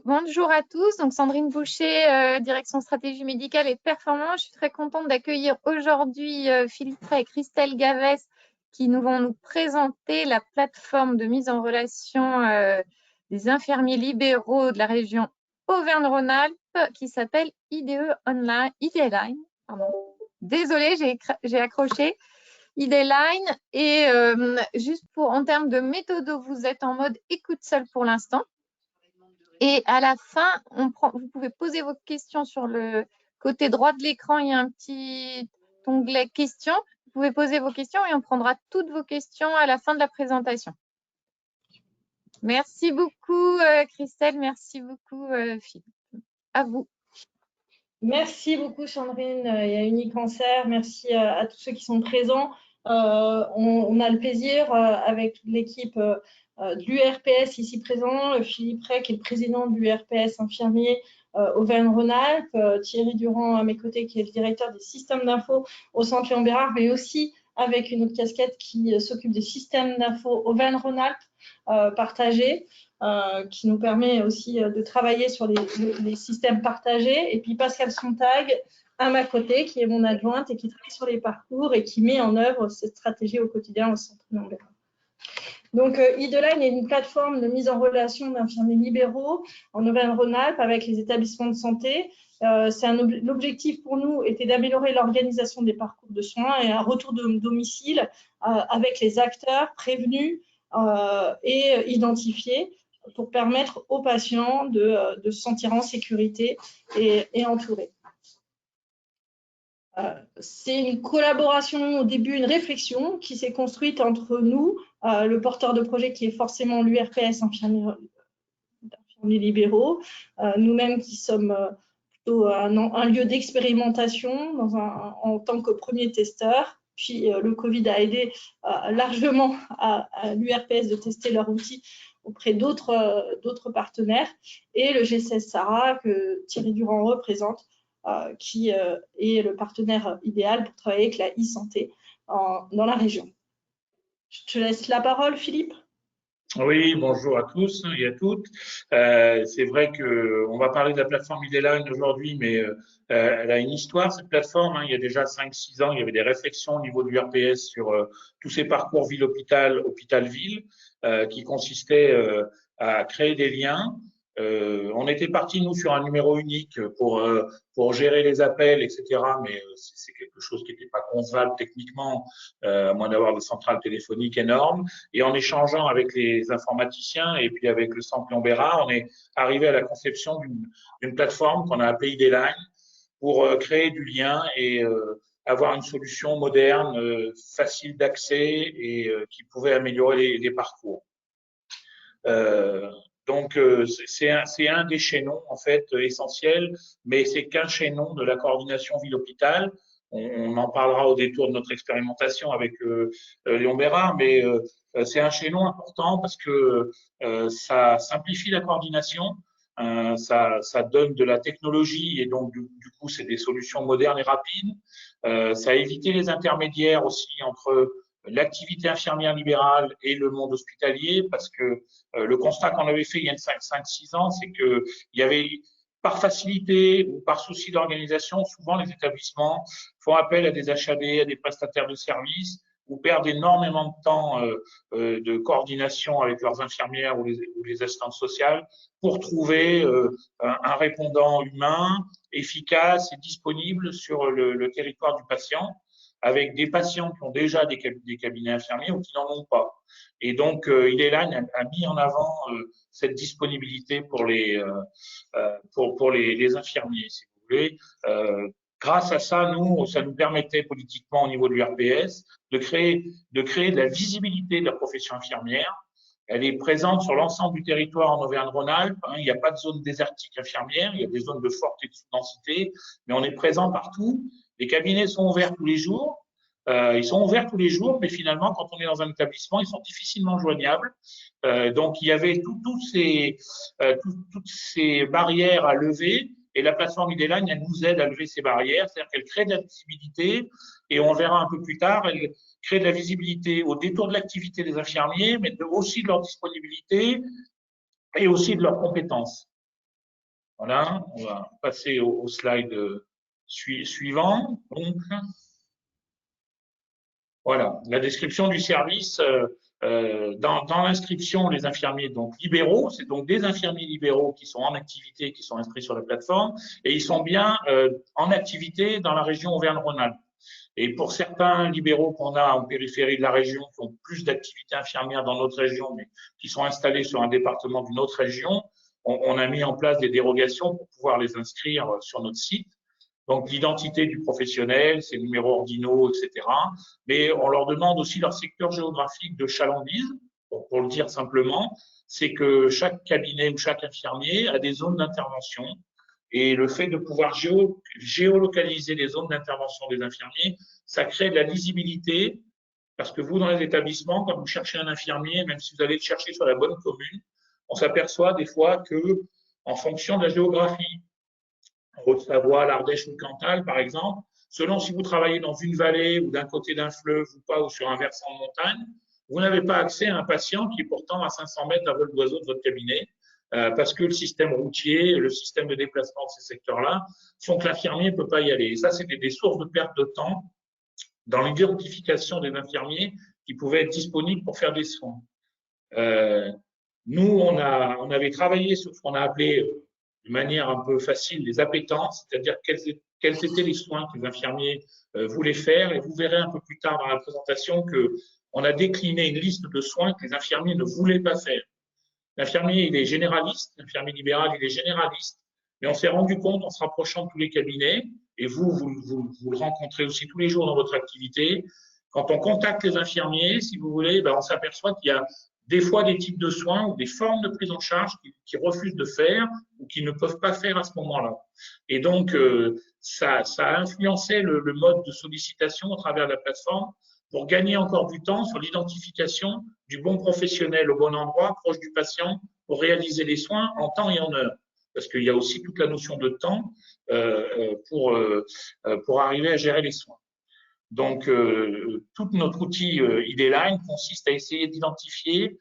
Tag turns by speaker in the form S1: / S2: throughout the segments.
S1: Bonjour à tous. Donc Sandrine Boucher, direction stratégie médicale et de performance. Je suis très contente d'accueillir aujourd'hui Philippe Ray et Christelle Gavès qui vont nous présenter la plateforme de mise en relation des infirmiers libéraux de la région Auvergne-Rhône-Alpes qui s'appelle IDE Online, IDEline. Pardon. Désolée, j'ai accroché. IDEline. Et juste en termes de méthode, vous êtes en mode écoute seule pour l'instant. Et à la fin, vous pouvez poser vos questions sur le côté droit de l'écran. Il y a un petit onglet questions. Vous pouvez poser vos questions et on prendra toutes vos questions à la fin de la présentation. Merci beaucoup, Christelle. Merci beaucoup, Philippe. À vous.
S2: Merci beaucoup, Sandrine et à Unicancer. Merci à tous ceux qui sont présents. On a le plaisir, avec toute l'équipe de l'URPS ici présent, Philippe Ray, qui est le président de l'URPS infirmier Auvergne-Rhône-Alpes, Thierry Durand à mes côtés, qui est le directeur des systèmes d'info au Centre Léon Bérard, mais aussi avec une autre casquette qui s'occupe des systèmes d'info Auvergne-Rhône-Alpes partagés. Qui nous permet aussi de travailler sur les systèmes partagés. Et puis Pascal Sontag, à ma côté, qui est mon adjointe et qui travaille sur les parcours et qui met en œuvre cette stratégie au quotidien au Centre Léon Bérard. Donc, IDEline est une plateforme de mise en relation d'infirmiers libéraux en Auvergne-Rhône-Alpes avec les établissements de santé. L'objectif pour nous était d'améliorer l'organisation des parcours de soins et un retour de domicile avec les acteurs prévenus et identifiés pour permettre aux patients de se sentir en sécurité et entourés. C'est une collaboration, au début, une réflexion qui s'est construite entre nous, le porteur de projet qui est forcément l'URPS infirmiers libéraux, nous-mêmes qui sommes plutôt un lieu d'expérimentation en tant que premier testeur. Puis le Covid a aidé largement à l'URPS de tester leur outil auprès d'autres partenaires, et le G16 Sara que Thierry Durand représente, qui est le partenaire idéal pour travailler avec la e-santé dans la région. Je te laisse la parole, Philippe.
S3: Oui, bonjour à tous et à toutes. C'est vrai que on va parler de la plateforme IDEline aujourd'hui, mais elle a une histoire, cette plateforme. Il y a déjà 5-6 ans, il y avait des réflexions au niveau du RPS sur tous ces parcours ville-hôpital, hôpital-ville, qui consistaient à créer des liens. On était parti, nous, sur un numéro unique pour gérer les appels, etc. Mais c'est quelque chose qui n'était pas concevable techniquement, à moins d'avoir des centrales téléphoniques énormes. Et en échangeant avec les informaticiens et puis avec le Centre Léon Bérard, on est arrivé à la conception d'une plateforme qu'on a appelée IDEline pour créer du lien et avoir une solution moderne, facile d'accès et qui pouvait améliorer les parcours. Donc, c'est un des chaînons, en fait, essentiels, mais c'est qu'un chaînon de la coordination ville-hôpital. On en parlera au détour de notre expérimentation avec Léon Bérard, mais c'est un chaînon important parce que ça simplifie la coordination, ça donne de la technologie et donc du coup, c'est des solutions modernes et rapides. Ça a évité les intermédiaires aussi entre l'activité infirmière libérale et le monde hospitalier, parce que le constat qu'on avait fait il y a 5-6 ans, c'est que il y avait, par facilité ou par souci d'organisation, souvent les établissements font appel à des HAD, à des prestataires de services, ou perdent énormément de temps de coordination avec leurs infirmières ou les assistantes sociales pour trouver un répondant humain, efficace et disponible sur le territoire du patient, avec des patients qui ont déjà des cabinets infirmiers ou qui n'en ont pas. Et donc, IDEline a mis en avant cette disponibilité pour les infirmiers, si vous voulez. Grâce à ça, ça nous permettait politiquement au niveau du RPS de créer de la visibilité de la profession infirmière. Elle est présente sur l'ensemble du territoire en Auvergne-Rhône-Alpes. Il n'y a pas de zone désertique infirmière, il y a des zones de forte et de sous-densité, mais on est présent partout. Les cabinets sont ouverts tous les jours. Ils sont ouverts tous les jours, mais finalement, quand on est dans un établissement, ils sont difficilement joignables. Donc, il y avait toutes ces barrières à lever, et la plateforme IDEline, elle nous aide à lever ces barrières, c'est-à-dire qu'elle crée de la visibilité, et on verra un peu plus tard, elle crée de la visibilité au détour de l'activité des infirmiers, mais aussi de leur disponibilité et aussi de leurs compétences. Voilà, on va passer au slide suivant. Donc, voilà, la description du service. Dans l'inscription, les infirmiers donc libéraux, c'est donc des infirmiers libéraux qui sont en activité, qui sont inscrits sur la plateforme, et ils sont bien en activité dans la région Auvergne-Rhône-Alpes. Et pour certains libéraux qu'on a en périphérie de la région, qui ont plus d'activités infirmières dans notre région, mais qui sont installés sur un département d'une autre région, on a mis en place des dérogations pour pouvoir les inscrire sur notre site. Donc, l'identité du professionnel, ses numéros ordinaux, etc. Mais on leur demande aussi leur secteur géographique de chalandise. Pour le dire simplement, c'est que chaque cabinet ou chaque infirmier a des zones d'intervention. Et le fait de pouvoir géolocaliser les zones d'intervention des infirmiers, ça crée de la lisibilité. Parce que vous, dans les établissements, quand vous cherchez un infirmier, même si vous allez le chercher sur la bonne commune, on s'aperçoit des fois que, en fonction de la géographie, Haute-Savoie, l'Ardèche ou le Cantal, par exemple, selon si vous travaillez dans une vallée ou d'un côté d'un fleuve ou pas, ou sur un versant de montagne, vous n'avez pas accès à un patient qui est pourtant à 500 mètres à vol d'oiseau de votre cabinet, parce que le système routier, le système de déplacement de ces secteurs-là font que l'infirmier ne peut pas y aller. Et ça, c'était des sources de perte de temps dans l'identification des infirmiers qui pouvaient être disponibles pour faire des soins. Nous, on avait travaillé sur ce qu'on a appelé de manière un peu facile les appétences, c'est-à-dire quels étaient les soins que les infirmiers voulaient faire. Et vous verrez un peu plus tard dans la présentation que on a décliné une liste de soins que les infirmiers ne voulaient pas faire. L'infirmier, il est généraliste, l'infirmier libéral, il est généraliste. Mais on s'est rendu compte en se rapprochant de tous les cabinets, et vous le rencontrez aussi tous les jours dans votre activité. Quand on contacte les infirmiers, si vous voulez, on s'aperçoit qu'il y a des fois des types de soins ou des formes de prise en charge qui refusent de faire ou qui ne peuvent pas faire à ce moment-là. Et donc, ça a influencé le mode de sollicitation au travers de la plateforme pour gagner encore du temps sur l'identification du bon professionnel au bon endroit, proche du patient, pour réaliser les soins en temps et en heure. Parce qu'il y a aussi toute la notion de temps pour arriver à gérer les soins. Donc, tout notre outil IDline consiste à essayer d'identifier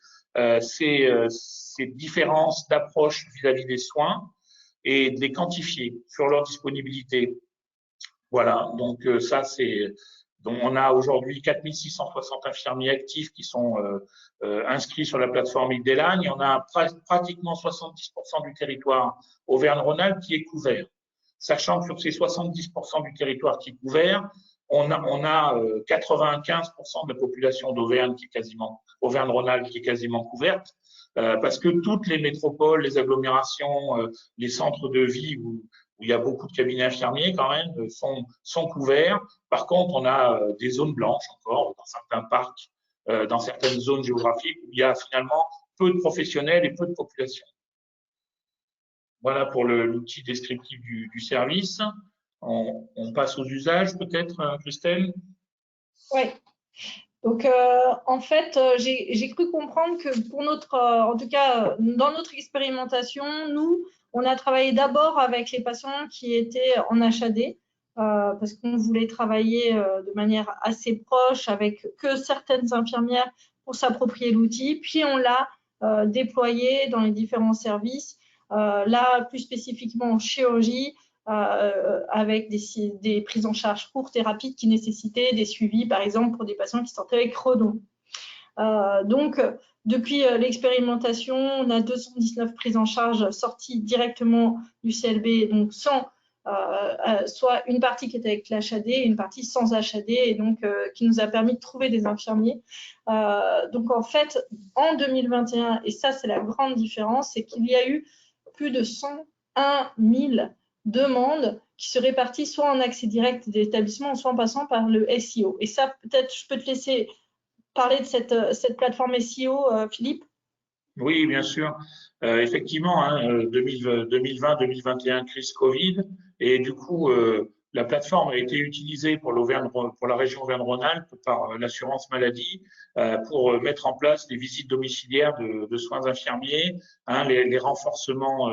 S3: ces différences d'approche vis-à-vis des soins et de les quantifier sur leur disponibilité. Voilà, donc ça c'est… Donc, on a aujourd'hui 4660 infirmiers actifs qui sont inscrits sur la plateforme IDline et on a pratiquement 70% du territoire Auvergne-Rhône-Alpes qui est couvert. Sachant que sur ces 70% du territoire qui est couvert, on a 95% de la population d'Auvergne qui est quasiment, Auvergne-Rhône-Alpes qui est quasiment couverte, parce que toutes les métropoles, les agglomérations, les centres de vie où il y a beaucoup de cabinets infirmiers quand même, sont couverts. Par contre, on a des zones blanches encore dans certains parcs, dans certaines zones géographiques où il y a finalement peu de professionnels et peu de population. Voilà pour l'outil descriptif du service. On passe aux usages peut-être, Christelle?
S2: Oui. Donc, en fait, j'ai cru comprendre que pour en tout cas, dans notre expérimentation, nous, on a travaillé d'abord avec les patients qui étaient en HAD, parce qu'on voulait travailler de manière assez proche avec que certaines infirmières pour s'approprier l'outil. Puis, on l'a déployé dans les différents services. Là, plus spécifiquement en chirurgie, avec des prises en charge courtes et rapides qui nécessitaient des suivis, par exemple, pour des patients qui sortaient avec Redon. Donc, depuis l'expérimentation, on a 219 prises en charge sorties directement du CLB, donc sans soit une partie qui était avec l'HAD et une partie sans HAD, et donc qui nous a permis de trouver des infirmiers. Donc, en fait, en 2021, et ça, c'est la grande différence, c'est qu'il y a eu plus de 101 000 demandes qui se répartissent soit en accès direct des établissements, soit en passant par le SEO. Et ça, peut-être, je peux te laisser parler de cette plateforme SEO, Philippe?
S3: Oui, bien sûr. Effectivement, 2020-2021, crise Covid, et du coup, la plateforme a été utilisée pour la région Auvergne-Rhône-Alpes par l'assurance maladie pour mettre en place des visites domiciliaires de soins infirmiers, les renforcements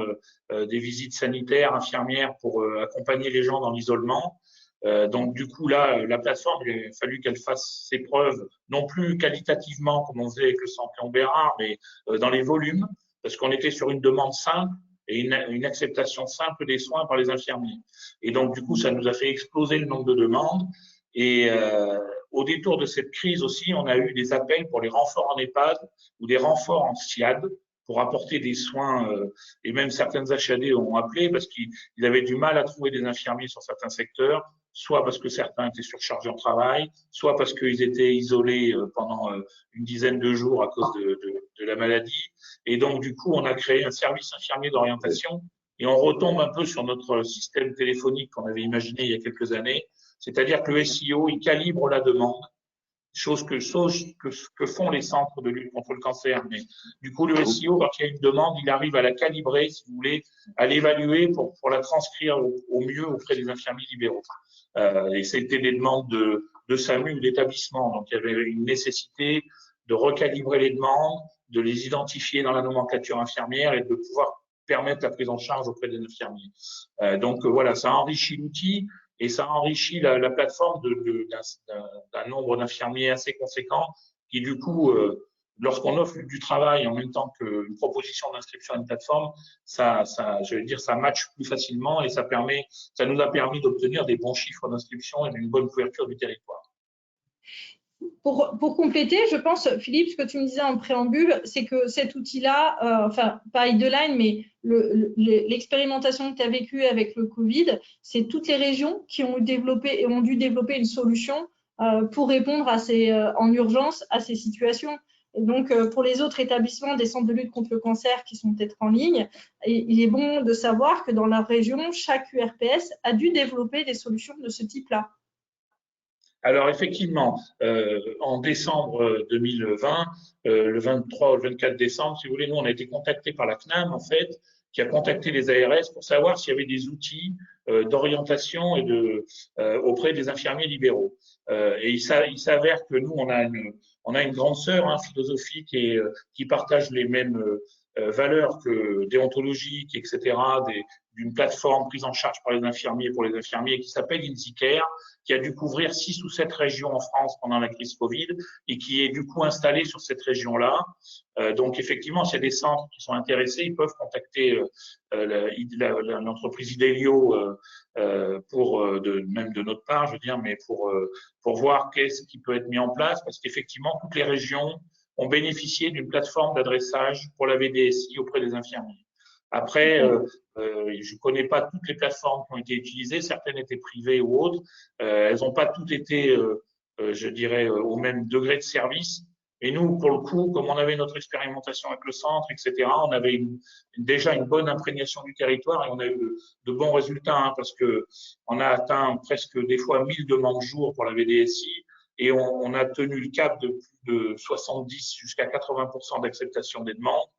S3: des visites sanitaires infirmières pour accompagner les gens dans l'isolement. Donc du coup là, la plateforme, il a fallu qu'elle fasse ses preuves, non plus qualitativement comme on faisait avec le Samplon Bérard, mais dans les volumes, parce qu'on était sur une demande simple et une acceptation simple des soins par les infirmiers. Et donc, du coup, ça nous a fait exploser le nombre de demandes. Et au détour de cette crise aussi, on a eu des appels pour les renforts en EHPAD ou des renforts en SIAD pour apporter des soins, et même certaines HAD ont appelé parce qu'ils avaient du mal à trouver des infirmiers sur certains secteurs, soit parce que certains étaient surchargés en travail, soit parce qu'ils étaient isolés pendant une dizaine de jours à cause de la maladie. Et donc, du coup, on a créé un service infirmier d'orientation et on retombe un peu sur notre système téléphonique qu'on avait imaginé il y a quelques années, c'est-à-dire que le SIO, il calibre la demande, chose que font les centres de lutte contre le cancer. Mais du coup, le SIO, quand il y a une demande, il arrive à la calibrer, si vous voulez, à l'évaluer pour la transcrire au mieux auprès des infirmiers libéraux. Et c'était des demandes de SAMU ou d'établissement. Donc, il y avait une nécessité de recalibrer les demandes, de les identifier dans la nomenclature infirmière et de pouvoir permettre la prise en charge auprès des infirmiers. Donc, voilà, ça enrichit l'outil. Et ça enrichit la plateforme d'un nombre d'infirmiers assez conséquent qui, du coup, lorsqu'on offre du travail en même temps qu'une proposition d'inscription à une plateforme, je veux dire, ça matche plus facilement et ça nous a permis d'obtenir des bons chiffres d'inscription et une bonne couverture du territoire.
S2: Pour compléter, je pense, Philippe, ce que tu me disais en préambule, c'est que cet outil-là, enfin, pas Ideline, mais l'expérimentation que tu as vécue avec le Covid, c'est toutes les régions qui ont dû développer une solution pour répondre en urgence à ces situations. Et donc, pour les autres établissements des centres de lutte contre le cancer qui sont peut-être en ligne, il est bon de savoir que dans leur région, chaque URPS a dû développer des solutions de ce type-là.
S3: Alors effectivement, en décembre 2020, le 23 ou le 24 décembre, si vous voulez, nous on a été contactés par la CNAM en fait, qui a contacté les ARS pour savoir s'il y avait des outils d'orientation et auprès des infirmiers libéraux. Et il s'avère que nous on a une grande sœur philosophique et qui partage les mêmes valeurs que déontologiques, etc., d'une plateforme prise en charge par les infirmiers pour les infirmiers qui s'appelle InsiCare, qui a dû couvrir 6 ou 7 régions en France pendant la crise Covid et qui est du coup installé sur cette région-là. Donc effectivement, s'il y a des centres qui sont intéressés, ils peuvent contacter l'entreprise Idelio même de notre part, je veux dire, mais pour voir qu'est-ce qui peut être mis en place, parce qu'effectivement, toutes les régions ont bénéficié d'une plateforme d'adressage pour la VDSI auprès des infirmiers. Après, je ne connais pas toutes les plateformes qui ont été utilisées, certaines étaient privées ou autres. Elles n'ont pas toutes été, je dirais, au même degré de service. Et nous, pour le coup, comme on avait notre expérimentation avec le centre, etc., on avait déjà une bonne imprégnation du territoire et on a eu de bons résultats parce que on a atteint presque des fois 1000 demandes jour pour la VDSI et on a tenu le cap de plus de 70 jusqu'à 80% d'acceptation des demandes.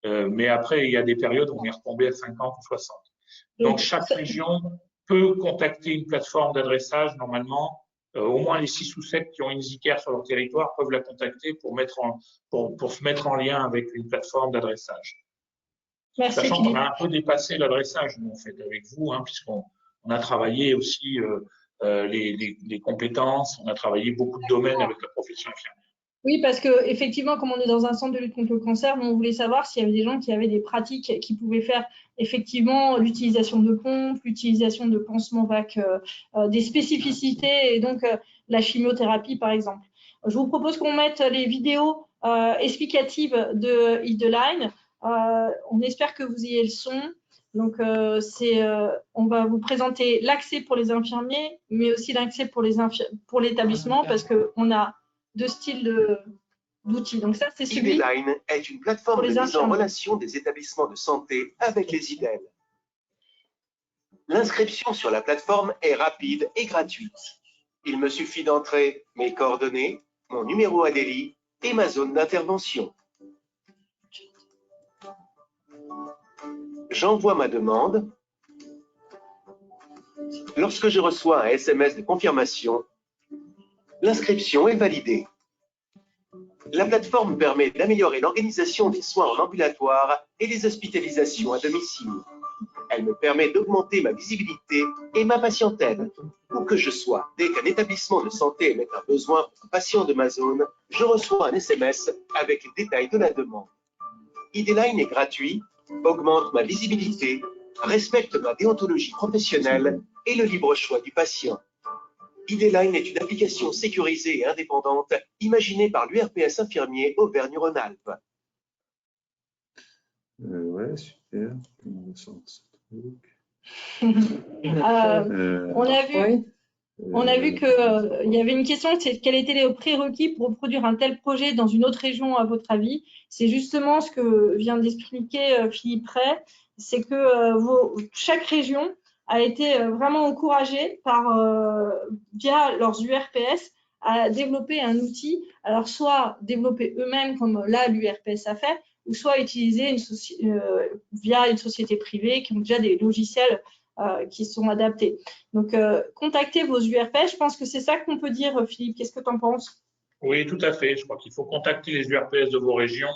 S3: Mais après, il y a des périodes où on est retombé à 50 ou 60. Donc, chaque région peut contacter une plateforme d'adressage normalement. Au moins les 6 ou 7 qui ont InsiCare sur leur territoire peuvent la contacter pour se mettre en lien avec une plateforme d'adressage. Sachant qu'on a un peu dépassé l'adressage, nous, en fait, avec vous, puisqu'on a travaillé aussi les compétences, on a travaillé beaucoup de domaines avec la profession infirmière.
S2: Oui, parce que effectivement, comme on est dans un centre de lutte contre le cancer, on voulait savoir s'il y avait des gens qui avaient des pratiques qui pouvaient faire effectivement l'utilisation de pompes, l'utilisation de pansements VAC, des spécificités et donc la chimiothérapie par exemple. Je vous propose qu'on mette les vidéos explicatives de Ideline. On espère que vous ayez le son. Donc, on va vous présenter l'accès pour les infirmiers, mais aussi l'accès pour l'établissement parce qu'on a 2 styles d'outils. Donc ça, c'est celui.
S4: Ideline est une plateforme de mise en relation des établissements de santé avec les IDEL. L'inscription sur la plateforme est rapide et gratuite. Il me suffit d'entrer mes coordonnées, mon numéro ADELI et ma zone d'intervention. J'envoie ma demande. Lorsque je reçois un SMS de confirmation, l'inscription est validée. La plateforme permet d'améliorer l'organisation des soins en ambulatoire et les hospitalisations à domicile. Elle me permet d'augmenter ma visibilité et ma patientèle. Où que je sois, dès qu'un établissement de santé émet un besoin pour un patient de ma zone, je reçois un SMS avec les détails de la demande. IDline est gratuit, augmente ma visibilité, respecte ma déontologie professionnelle et le libre choix du patient. IDline est une application sécurisée et indépendante imaginée par l'URPS infirmier Auvergne-Rhône-Alpes.
S5: Ouais, super.
S2: On a vu qu'il y avait une question, c'est quels étaient les prérequis pour reproduire un tel projet dans une autre région, à votre avis? C'est justement ce que vient d'expliquer Philippe Ray, c'est que chaque région a été vraiment encouragée via leurs URPS à développer un outil, alors soit développer eux-mêmes comme là l'URPS a fait, ou soit utiliser via une société privée qui ont déjà des logiciels qui sont adaptés. Donc, contactez vos URPS, je pense que c'est ça qu'on peut dire, Philippe. Qu'est-ce que tu en penses?
S3: Oui, tout à fait. Je crois qu'il faut contacter les URPS de vos régions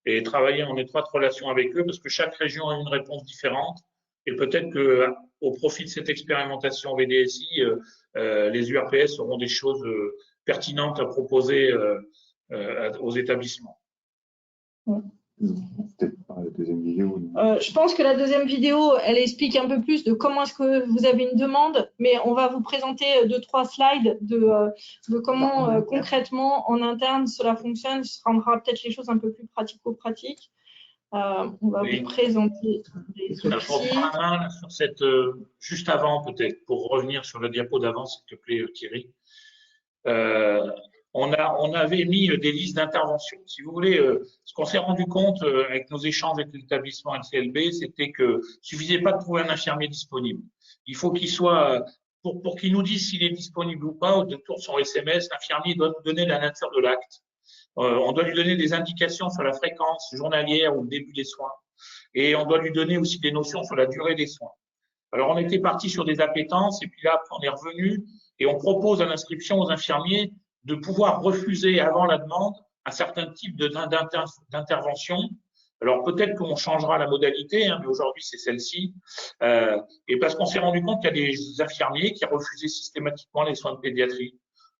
S3: et travailler en étroite relation avec eux parce que chaque région a une réponse différente. Et peut-être que, au profit de cette expérimentation VDSI, les URPS auront des choses pertinentes à proposer aux établissements.
S5: Peut-être par la deuxième vidéo.
S2: Je pense que la deuxième vidéo, elle explique un peu plus de comment est-ce que vous avez une demande, mais on va vous présenter 2-3 slides de comment concrètement en interne cela fonctionne. Ça rendra peut-être les choses un peu plus pratico-pratiques. On va vous présenter les outils.
S3: Je reprends la main sur cette, juste avant peut-être, pour revenir sur la diapo d'avant, s'il te plaît, Thierry. On avait mis des listes d'intervention. Si vous voulez, ce qu'on s'est rendu compte avec nos échanges avec l'établissement LCLB, c'était que suffisait pas de trouver un infirmier disponible. Il faut qu'il soit, pour qu'il nous dise s'il est disponible ou pas, au détour de son SMS, l'infirmier doit nous donner la nature de l'acte. On doit lui donner des indications sur la fréquence journalière ou le début des soins. Et on doit lui donner aussi des notions sur la durée des soins. Alors, on était parti sur des appétences et puis là, après, on est revenu et on propose à l'inscription aux infirmiers de pouvoir refuser avant la demande un certain type d'intervention. Alors, peut-être qu'on changera la modalité, mais aujourd'hui, c'est celle-ci. Et parce qu'on s'est rendu compte qu'il y a des infirmiers qui refusaient systématiquement les soins de pédiatrie.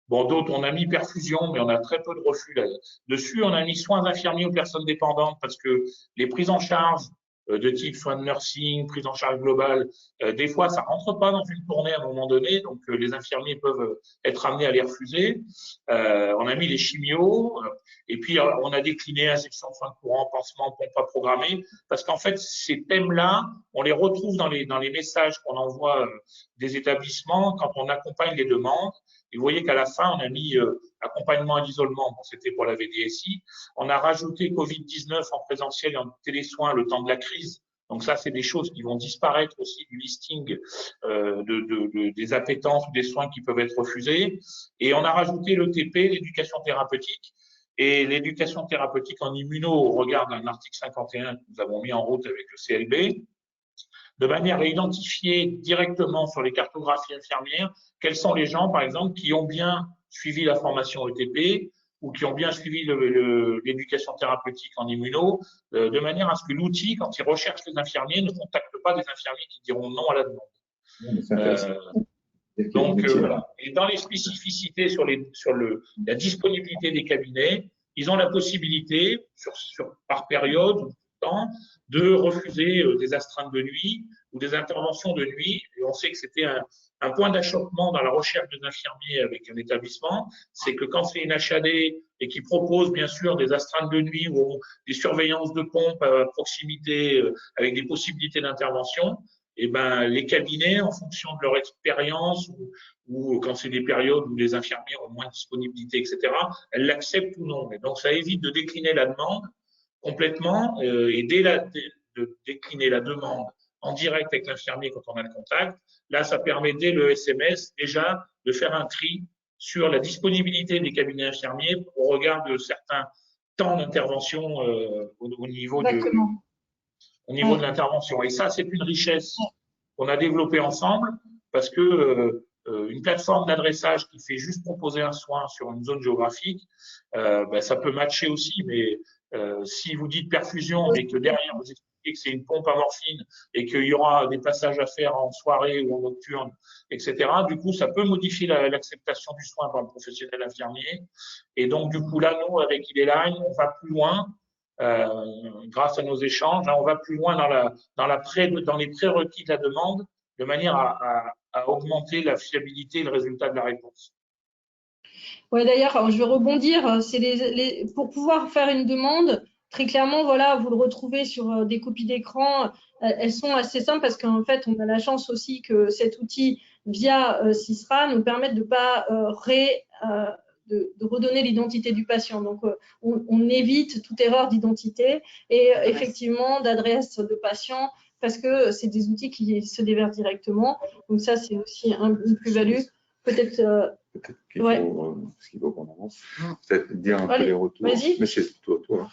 S3: Bon, d'autres, on a mis perfusion, mais on a très peu de refus là-dessus. On a mis soins infirmiers aux personnes dépendantes parce que les prises en charge de type soins de nursing, prise en charge globale, des fois, ça rentre pas dans une tournée à un moment donné, donc les infirmiers peuvent être amenés à les refuser. On a mis les chimios, et puis on a décliné injection de soins de courant, pansement, pompe à programmer, parce qu'en fait, ces thèmes-là, on les retrouve dans les messages qu'on envoie des établissements quand on accompagne les demandes. Et vous voyez qu'à la fin, on a mis accompagnement à l'isolement, bon, c'était pour la VDSI. On a rajouté Covid-19 en présentiel et en télésoins le temps de la crise. Donc ça, c'est des choses qui vont disparaître aussi du listing des appétences ou des soins qui peuvent être refusés. Et on a rajouté l'ETP, l'éducation thérapeutique. Et l'éducation thérapeutique en immuno, au regard d'un article 51 que nous avons mis en route avec le CLB, de manière à identifier directement sur les cartographies infirmières quels sont les gens, par exemple, qui ont bien suivi la formation ETP ou qui ont bien suivi l'éducation thérapeutique en immuno, de manière à ce que l'outil, quand il recherche les infirmiers, ne contacte pas des infirmiers qui diront non à la demande. Donc, voilà. Et dans les spécificités sur la disponibilité des cabinets, ils ont la possibilité, par période ou temps, de refuser des astreintes de nuit ou des interventions de nuit. Et on sait que c'était un point d'achoppement dans la recherche des infirmiers avec un établissement, c'est que quand c'est une HAD et qui propose bien sûr des astreintes de nuit ou des surveillances de pompe à proximité avec des possibilités d'intervention, et ben les cabinets, en fonction de leur expérience ou quand c'est des périodes où les infirmiers ont moins de disponibilité, etc., elles l'acceptent ou non. Et donc ça évite de décliner la demande complètement et de décliner la demande en direct avec l'infirmier quand on a le contact. Là, ça permet dès le SMS déjà de faire un tri sur la disponibilité des cabinets infirmiers au regard de certains temps d'intervention au niveau de l'intervention. Et ça, c'est une richesse qu'on a développée ensemble parce que une plateforme d'adressage qui fait juste proposer un soin sur une zone géographique, ça peut matcher aussi, mais si vous dites perfusion, mais que derrière vous expliquez que c'est une pompe à morphine et qu'il y aura des passages à faire en soirée ou en nocturne, etc., du coup, ça peut modifier l'acceptation du soin par le professionnel infirmier. Et donc, du coup, là, nous, avec IDline, on va plus loin. grâce à nos échanges. Là, on va plus loin dans les prérequis de la demande, de manière à augmenter la fiabilité et le résultat de la réponse.
S2: Ouais, d'ailleurs, je vais rebondir. C'est pour pouvoir faire une demande, très clairement, voilà, vous le retrouvez sur des copies d'écran. Elles sont assez simples parce qu'en fait, on a la chance aussi que cet outil, via CISRA, nous permette de pas de redonner l'identité du patient. Donc, on évite toute erreur d'identité et effectivement d'adresse de patient parce que c'est des outils qui se déversent directement. Donc, ça, c'est aussi une plus-value. Peut-être
S5: qu'il faut qu'on avance. Peut-être dire un peu les retours. Mais c'est toi.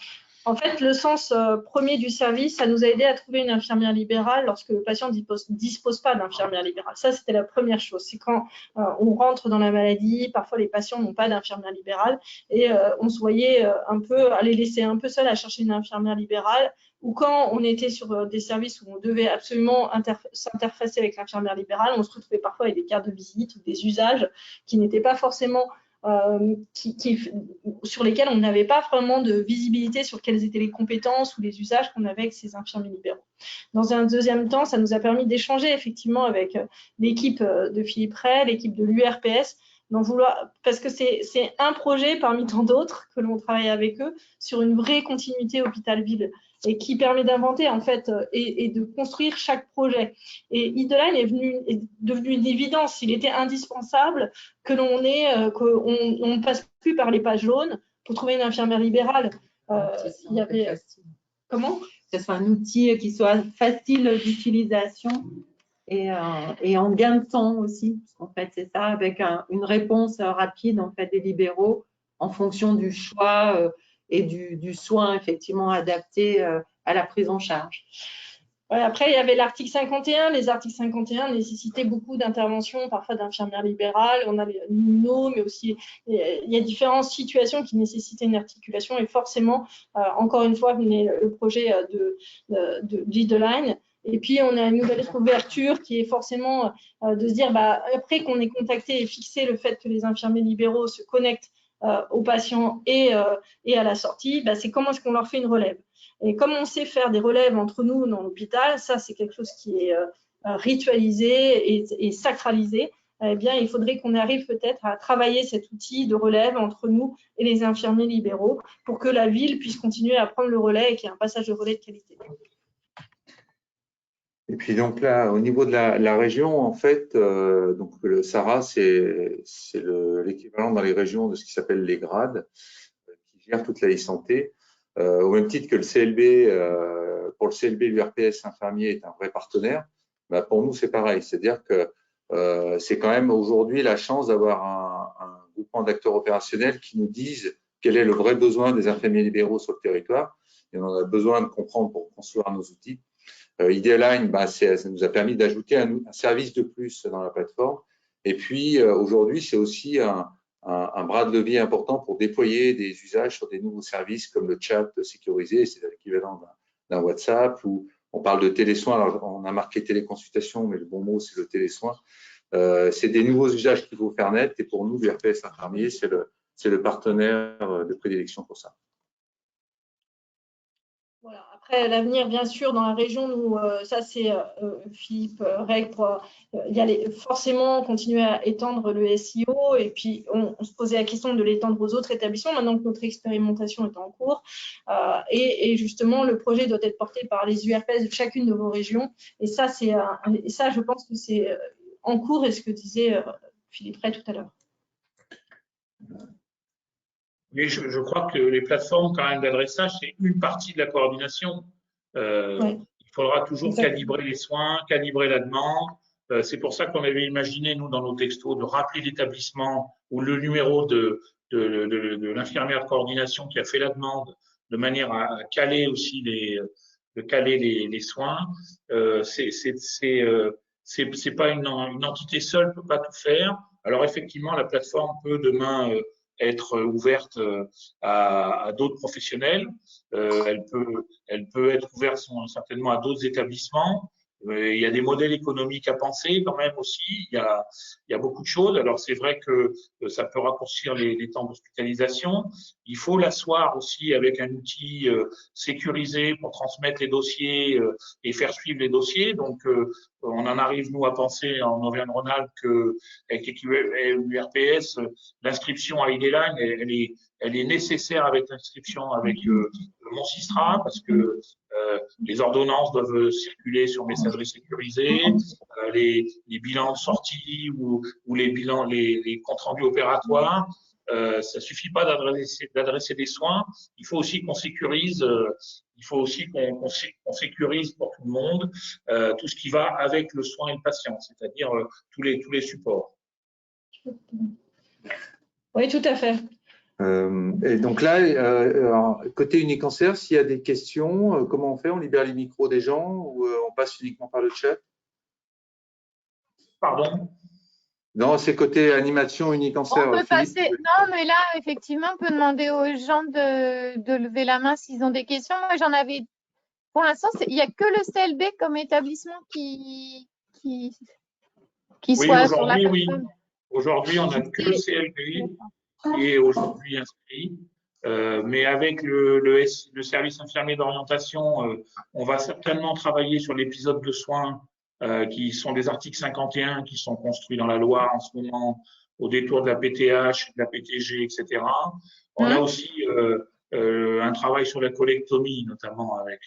S2: En fait, le sens premier du service, ça nous a aidé à trouver une infirmière libérale lorsque le patient ne dispose pas d'infirmière libérale. Ça, c'était la première chose. C'est quand on rentre dans la maladie, parfois les patients n'ont pas d'infirmière libérale et on se voyait un peu aller laisser un peu seul à chercher une infirmière libérale, ou quand on était sur des services où on devait absolument s'interfacer avec l'infirmière libérale, on se retrouvait parfois avec des cartes de visite ou des usages qui n'étaient pas forcément sur lesquels on n'avait pas vraiment de visibilité sur quelles étaient les compétences ou les usages qu'on avait avec ces infirmiers libéraux. Dans un deuxième temps, ça nous a permis d'échanger effectivement avec l'équipe de Philippe Ray, l'équipe de l'URPS, parce que c'est un projet parmi tant d'autres que l'on travaille avec eux sur une vraie continuité hôpital-ville et qui permet d'inventer en fait et de construire chaque projet. Et Ideline est devenu une évidence. Il était indispensable que l'on ne passe plus par les pages jaunes pour trouver une infirmière libérale. Il y avait comment ?
S6: Que ce soit un outil qui soit facile d'utilisation et en gain de temps aussi. En fait, c'est ça, avec une réponse rapide en fait des libéraux en fonction du choix et du soin effectivement adapté à la prise en charge.
S2: Ouais, après, il y avait l'article 51. Les articles 51 nécessitaient beaucoup d'interventions, parfois d'infirmières libérales. On a les NUNO, mais aussi, il y a différentes situations qui nécessitaient une articulation. Et forcément, encore une fois, venait le projet d'Ideline. Et puis, on a une nouvelle ouverture qui est forcément de se dire, après qu'on ait contacté et fixé le fait que les infirmiers libéraux se connectent aux patients et à la sortie, c'est comment est-ce qu'on leur fait une relève. Et comme on sait faire des relèves entre nous dans l'hôpital, ça c'est quelque chose qui est ritualisé et sacralisé, eh bien il faudrait qu'on arrive peut-être à travailler cet outil de relève entre nous et les infirmiers libéraux pour que la ville puisse continuer à prendre le relais et qu'il y ait un passage de relais de qualité.
S5: Et puis donc là, au niveau de la région, en fait, donc le SARA, c'est l'équivalent dans les régions de ce qui s'appelle les grades, qui gèrent toute la e-santé. Au même titre que le CLB, pour le CLB, l'URPS infirmier est un vrai partenaire. Pour nous, c'est pareil. C'est-à-dire que c'est quand même aujourd'hui la chance d'avoir un groupement d'acteurs opérationnels qui nous disent quel est le vrai besoin des infirmiers libéraux sur le territoire. Et on a besoin de comprendre pour construire nos outils. Ideline, ça nous a permis d'ajouter un service de plus dans la plateforme. Et puis, aujourd'hui, c'est aussi un bras de levier important pour déployer des usages sur des nouveaux services comme le chat sécurisé, c'est l'équivalent d'un WhatsApp, ou on parle de télésoins. Alors, on a marqué téléconsultation, mais le bon mot, c'est le télésoin. C'est des nouveaux usages qu'il faut faire naître. Et pour nous, l'URPS infirmier, c'est le partenaire de prédilection pour ça.
S2: Voilà. Après, l'avenir, bien sûr, dans la région, nous, ça c'est Philippe Ray, il y a forcément continuer à étendre le SEO et puis on se posait la question de l'étendre aux autres établissements maintenant que notre expérimentation est en cours. Et justement, le projet doit être porté par les URPS de chacune de vos régions. Et ça, je pense que c'est en cours et ce que disait Philippe Ray tout à l'heure.
S3: Mais je crois que les plateformes quand même d'adressage, c'est une partie de la coordination. Il faudra toujours calibrer les soins, calibrer la demande. C'est pour ça qu'on avait imaginé, nous, dans nos textos, de rappeler l'établissement ou le numéro de l'infirmière de coordination qui a fait la demande, de manière à caler aussi les soins. C'est pas une entité seule peut pas tout faire. Alors effectivement, la plateforme peut demain être ouverte à d'autres professionnels. Elle peut être ouverte certainement à d'autres établissements. Il y a des modèles économiques à penser quand même aussi. Il y a beaucoup de choses. Alors c'est vrai que ça peut raccourcir les temps d'hospitalisation. Il faut l'asseoir aussi avec un outil sécurisé pour transmettre les dossiers et faire suivre les dossiers. Donc on en arrive nous à penser en Auvergne-Rhône-Alpes que avec l'URPS, l'inscription à ID-Line, elle est nécessaire avec l'inscription avec Monsistra parce que les ordonnances doivent circuler sur messagerie sécurisée, les bilans de sortie ou les bilans, les comptes rendus opératoires. Ça suffit pas d'adresser des soins. Il faut aussi qu'on sécurise. Il faut aussi qu'on sécurise pour tout le monde tout ce qui va avec le soin et le patient, c'est-à-dire tous les supports.
S2: Oui, tout à fait.
S5: Et donc là, côté Unicancer, s'il y a des questions, comment on fait? On libère les micros des gens ou on passe uniquement par le chat?
S3: Pardon?
S5: Non, c'est côté animation Unicancer.
S1: On peut passer. Non, mais là, effectivement, on peut demander aux gens de lever la main s'ils ont des questions. Moi, j'en avais. Pour l'instant, il n'y a que le CLB comme établissement qui soit sur la plateforme.
S3: Oui. Aujourd'hui, on n'a que le CLB qui est aujourd'hui inscrit. Mais avec le service infirmier d'orientation, on va certainement travailler sur l'épisode de soins qui sont des articles 51 qui sont construits dans la Loire en ce moment au détour de la PTH, de la PTG, etc. On a aussi un travail sur la colectomie, notamment avec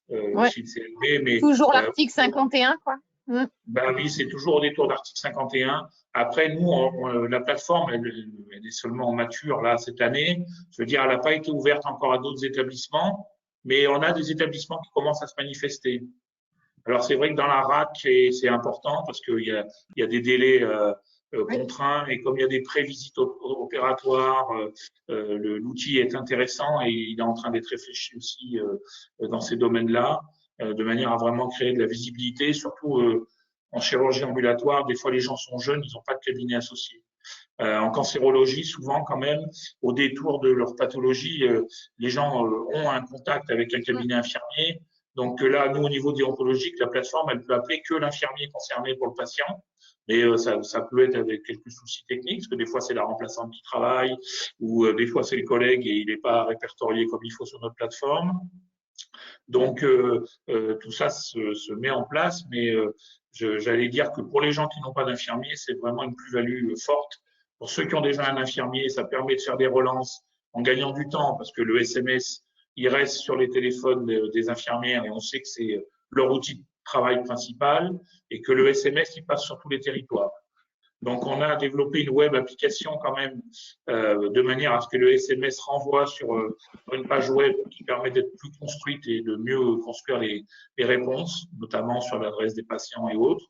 S3: aussi le CLB. Mais,
S1: toujours l'article 51, quoi.
S3: Ben oui, c'est toujours au détour d'article 51. Après, nous, la plateforme, elle est seulement mature là cette année. Je veux dire, elle n'a pas été ouverte encore à d'autres établissements, mais on a des établissements qui commencent à se manifester. Alors, c'est vrai que dans la RAC, c'est important parce qu'il y a des délais contraints et comme il y a des prévisites opératoires, l'outil est intéressant et il est en train d'être réfléchi aussi dans ces domaines-là, de manière à vraiment créer de la visibilité, surtout en chirurgie ambulatoire. Des fois, les gens sont jeunes, ils n'ont pas de cabinet associé. En cancérologie, souvent quand même, au détour de leur pathologie, les gens ont un contact avec un cabinet infirmier. Donc là, nous, au niveau déontologique, la plateforme, elle peut appeler que l'infirmier concerné pour le patient. Mais ça peut être avec quelques soucis techniques, parce que des fois, c'est la remplaçante qui travaille, ou des fois, c'est le collègue et il n'est pas répertorié comme il faut sur notre plateforme. Donc, tout ça se met en place, mais j'allais dire que pour les gens qui n'ont pas d'infirmier, c'est vraiment une plus-value forte. Pour ceux qui ont déjà un infirmier, ça permet de faire des relances en gagnant du temps, parce que le SMS, il reste sur les téléphones des infirmières et on sait que c'est leur outil de travail principal et que le SMS, il passe sur tous les territoires. Donc, on a développé une web application quand même de manière à ce que le SMS renvoie sur une page web qui permet d'être plus construite et de mieux construire les réponses, notamment sur l'adresse des patients et autres.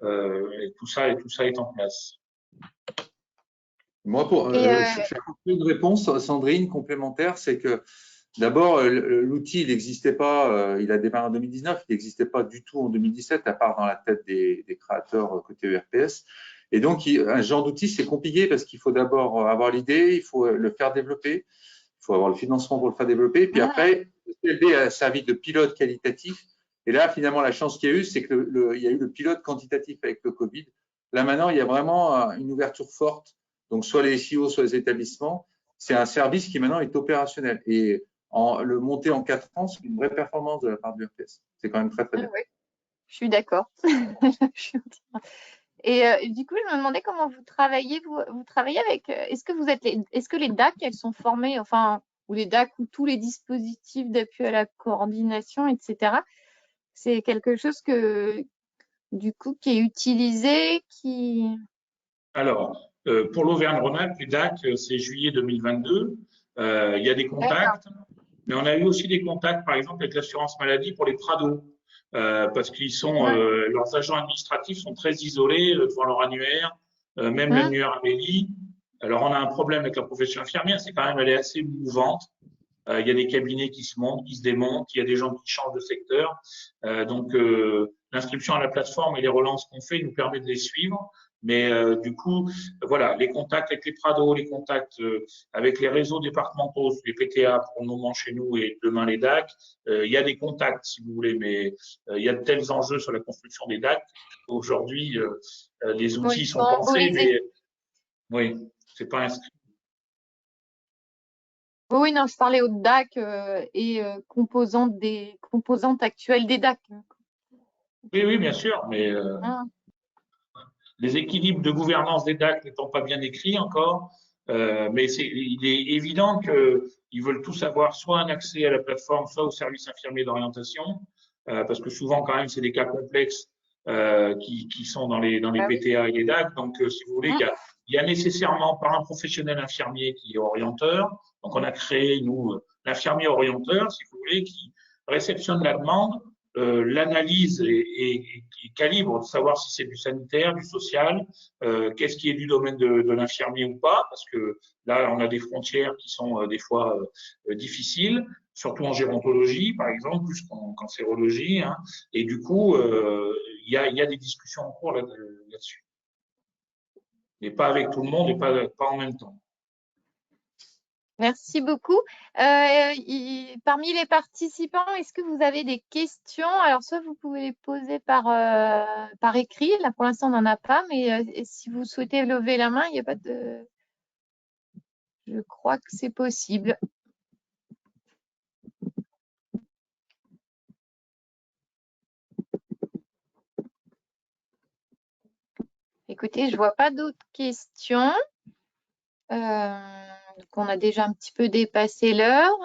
S3: Et tout ça est en place.
S5: Moi, je fais une réponse, Sandrine, complémentaire, c'est que d'abord, l'outil, il n'existait pas, il a démarré en 2019, il n'existait pas du tout en 2017, à part dans la tête des créateurs côté ERPS. Et donc, un genre d'outil, c'est compliqué parce qu'il faut d'abord avoir l'idée, il faut le faire développer, il faut avoir le financement pour le faire développer. Et puis après, le CLB a servi de pilote qualitatif. Et là, finalement, la chance qu'il y a eu, c'est qu'il y a eu le pilote quantitatif avec le Covid. Là, maintenant, il y a vraiment une ouverture forte. Donc, soit les SEO, soit les établissements. C'est un service qui maintenant est opérationnel. Et le monter en 4 ans, c'est une vraie performance de la part du ERPS. C'est quand même très, très bien.
S1: Oui, je suis d'accord. Et du coup, je me demandais comment vous travaillez. Vous travaillez avec. Est-ce que les DAC, elles sont formées, enfin, ou les DAC ou tous les dispositifs d'appui à la coordination, etc. C'est quelque chose du coup, qui est utilisé,
S3: Alors, pour l'Auvergne-Rhône-Alpes, les DAC, c'est juillet 2022. Il y a des contacts, mais on a eu aussi des contacts, par exemple, avec l'assurance maladie pour les Prado. Parce qu'ils leurs agents administratifs sont très isolés devant leur annuaire, même l'annuaire Amélie. Alors, on a un problème avec la profession infirmière, c'est quand même, elle est assez mouvante. Il y a des cabinets qui se montent, qui se démontent, il y a des gens qui changent de secteur. Donc, l'inscription à la plateforme et les relances qu'on fait nous permet de les suivre. Mais du coup, voilà, les contacts avec les Prados, les contacts avec les réseaux départementaux, les PTA pour le moment chez nous et demain les DAC, il y a des contacts si vous voulez, mais il y a de tels enjeux sur la construction des DAC. Aujourd'hui, les outils sont pensés, mais oui, c'est pas inscrit.
S1: Oui, non, je parlais aux DAC et composantes actuelles des DAC.
S3: Oui, oui, bien sûr, mais les équilibres de gouvernance des DAC n'étant pas bien écrits encore, mais il est évident qu'ils veulent tous avoir soit un accès à la plateforme, soit au service infirmier d'orientation, parce que souvent quand même c'est des cas complexes qui sont dans les PTA et les DAC. Donc, si vous voulez, il y a nécessairement par un professionnel infirmier qui est orienteur. Donc, on a créé nous l'infirmier orienteur, si vous voulez, qui réceptionne la demande. L'analyse et calibre de savoir si c'est du sanitaire, du social, qu'est-ce qui est du domaine de l'infirmier ou pas, parce que là, on a des frontières qui sont des fois difficiles, surtout en gérontologie, par exemple, plus qu'en cancérologie. Hein, et du coup, il y a des discussions en cours là-dessus. Mais pas avec tout le monde et pas en même temps.
S1: Merci beaucoup. Parmi les participants, est-ce que vous avez des questions? Alors, soit vous pouvez les poser par écrit. Là, pour l'instant, on n'en a pas, mais si vous souhaitez lever la main, il n'y a pas de… Je crois que c'est possible. Écoutez, je ne vois pas d'autres questions. Donc, on a déjà un petit peu dépassé l'heure.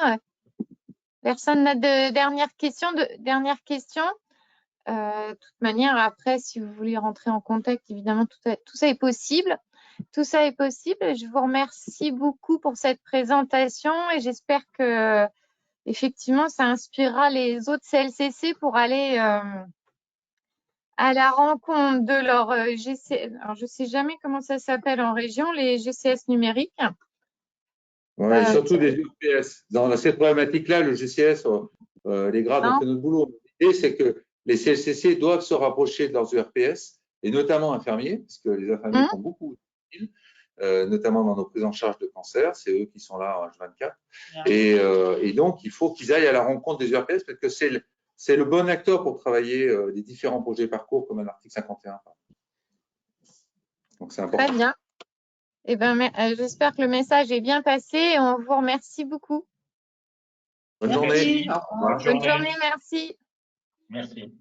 S1: Personne n'a de dernière question. De toute manière, après, si vous voulez rentrer en contact, évidemment, tout ça est possible. Tout ça est possible. Je vous remercie beaucoup pour cette présentation et j'espère que effectivement, ça inspirera les autres CLCC pour aller à la rencontre de leur GCS. Alors, je ne sais jamais comment ça s'appelle en région, les GCS numériques.
S5: Ouais, surtout des URPS. Dans cette problématique-là, le GCS, les grades ont fait notre boulot. L'idée, c'est que les CLCC doivent se rapprocher de leurs URPS, et notamment infirmiers, parce que les infirmiers font beaucoup de notamment dans nos prises en charge de cancer. C'est eux qui sont là en H24. Et donc, il faut qu'ils aillent à la rencontre des URPS, parce que c'est le bon acteur pour travailler les différents projets parcours, comme un article 51. Donc, c'est important.
S1: Très bien. Eh ben, j'espère que le message est bien passé et on vous remercie beaucoup.
S5: Bonne journée.
S1: Bonne journée, merci.
S3: Merci.